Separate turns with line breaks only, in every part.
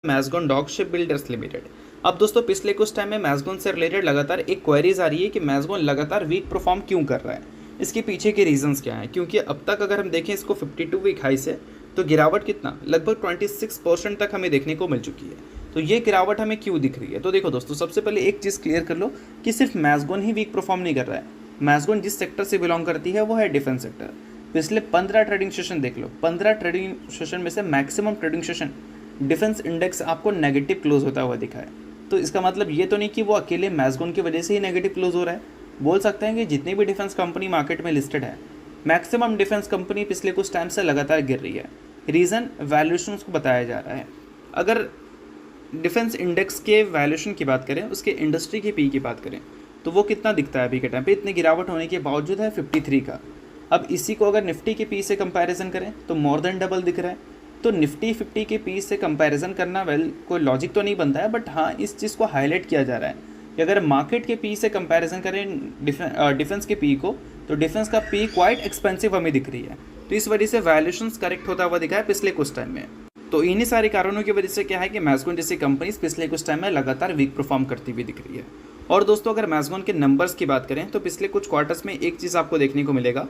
मैज़गॉन dock ship builders limited. अब दोस्तों पिछले कुछ टाइम में मैज़गॉन से रिलेटेड लगातार एक क्वेरीज आ रही है कि मैज़गॉन लगातार वीक परफॉर्म क्यों कर रहा है, इसके पीछे के रीजंस क्या हैं। क्योंकि अब तक अगर हम देखें इसको 52 वीक हाई से तो गिरावट कितना लगभग 26% तक हमें देखने को मिल चुकी है। तो ये गिरावट हमें क्यों दिख रही है? तो देखो दोस्तों, सबसे पहले एक चीज़ क्लियर कर लो कि सिर्फ मैज़गॉन ही वीक परफॉर्म नहीं कर रहा है। मैज़गॉन जिस सेक्टर से बिलोंग करती है वो है डिफेंस सेक्टर। पिछले 15 ट्रेडिंग सेशन देख लो, 15 ट्रेडिंग सेशन में से maximum trading session defence index आपको नेगेटिव क्लोज होता हुआ दिखा है। तो इसका मतलब ये तो नहीं कि वो अकेले मैज़गॉन की वजह से ही नेगेटिव क्लोज हो रहा है। बोल सकते हैं कि जितनी भी डिफेंस कंपनी मार्केट में लिस्टेड है, मैक्सिमम डिफेंस कंपनी पिछले कुछ टाइम से लगातार गिर रही है। रीज़न वैल्यूएशन को बताया जा रहा है। अगर डिफेंस इंडेक्स के वैल्यूएशन की बात करें, उसके इंडस्ट्री की पी की बात करें, तो वो कितना दिखता है अभी के टाइम पे? इतनी गिरावट होने के बावजूद है 53 का। अब इसी को अगर निफ्टी के पी से कंपैरिजन करें तो मोर देन डबल दिख रहा है। तो निफ्टी 50 के पी से कंपैरिजन करना कोई लॉजिक तो नहीं बनता है, बट हाँ इस चीज़ को हाईलाइट किया जा रहा है कि अगर मार्केट के पी से कंपैरिजन करें डिफेंस के पी को, तो डिफेंस का पी क्वाइट एक्सपेंसिव हमें दिख रही है। तो इस वजह से वैल्यूएशंस करेक्ट होता हुआ दिखा है पिछले कुछ टाइम में। तो इन्हीं सारे कारणों की वजह से क्या है कि मैज़गॉन जैसी कंपनीज पिछले कुछ टाइम में लगातार वीक परफॉर्म करती हुई दिख रही है। और दोस्तों अगर मैज़गॉन के नंबर्स की बात करें तो पिछले कुछ क्वार्टर्स में एक चीज़ आपको देखने को मिलेगा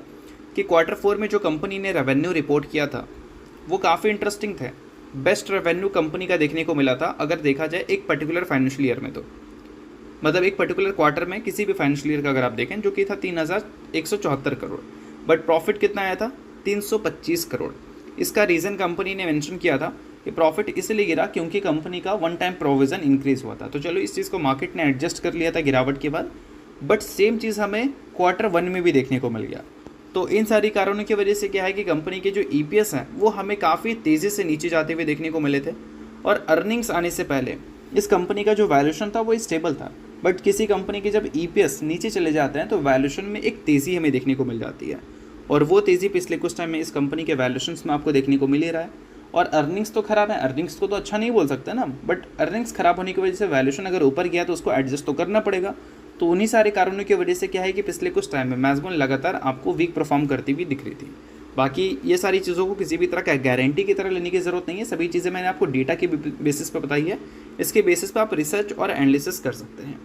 कि Q4 में जो कंपनी ने रेवेन्यू रिपोर्ट किया था वो काफ़ी इंटरेस्टिंग थे। बेस्ट रेवेन्यू कंपनी का देखने को मिला था अगर देखा जाए एक पर्टिकुलर फाइनेंशियल ईयर में। तो मतलब एक पर्टिकुलर क्वार्टर में किसी भी फाइनेंशियल ईयर का अगर आप देखें, जो कि था 3174 करोड़, बट प्रॉफिट कितना आया था? 325 करोड़। इसका रीज़न कंपनी ने मेंशन किया था कि प्रॉफिट इसलिए गिरा क्योंकि कंपनी का वन टाइम प्रोविज़न इंक्रीज़ हुआ था। तो चलो इस चीज़ को मार्केट ने एडजस्ट कर लिया था गिरावट के बाद, बट सेम चीज़ हमें Q1 में भी देखने को मिल गया। तो इन सारी कारणों की वजह से क्या है कि कंपनी के जो EPS हैं वो हमें काफ़ी तेज़ी से नीचे जाते हुए देखने को मिले थे। और अर्निंग्स आने से पहले इस कंपनी का जो वैल्यूएशन था वो स्टेबल था, बट किसी कंपनी के जब EPS नीचे चले जाते हैं तो वैल्यूएशन में एक तेज़ी हमें देखने को मिल जाती है। और वो तेज़ी पिछले कुछ टाइम में इस कंपनी के वैल्यूएशंस में आपको देखने को मिल ही रहा है। और अर्निंग्स तो ख़राब है, अर्निंग्स को तो अच्छा नहीं बोल सकते ना, बट अर्निंग्स ख़राब होने की वजह से वैल्यूएशन अगर ऊपर गया तो उसको एडजस्ट तो करना पड़ेगा। तो उन्हीं सारे कारणों की वजह से क्या है कि पिछले कुछ टाइम में मैज़गॉन लगातार आपको वीक परफॉर्म करती हुई दिख रही थी। बाकी ये सारी चीज़ों को किसी भी तरह का गारंटी की तरह लेने की ज़रूरत नहीं है। सभी चीज़ें मैंने आपको डेटा के बेसिस पर बताई है। इसके बेसिस पर आप रिसर्च और एनालिसिस कर सकते हैं।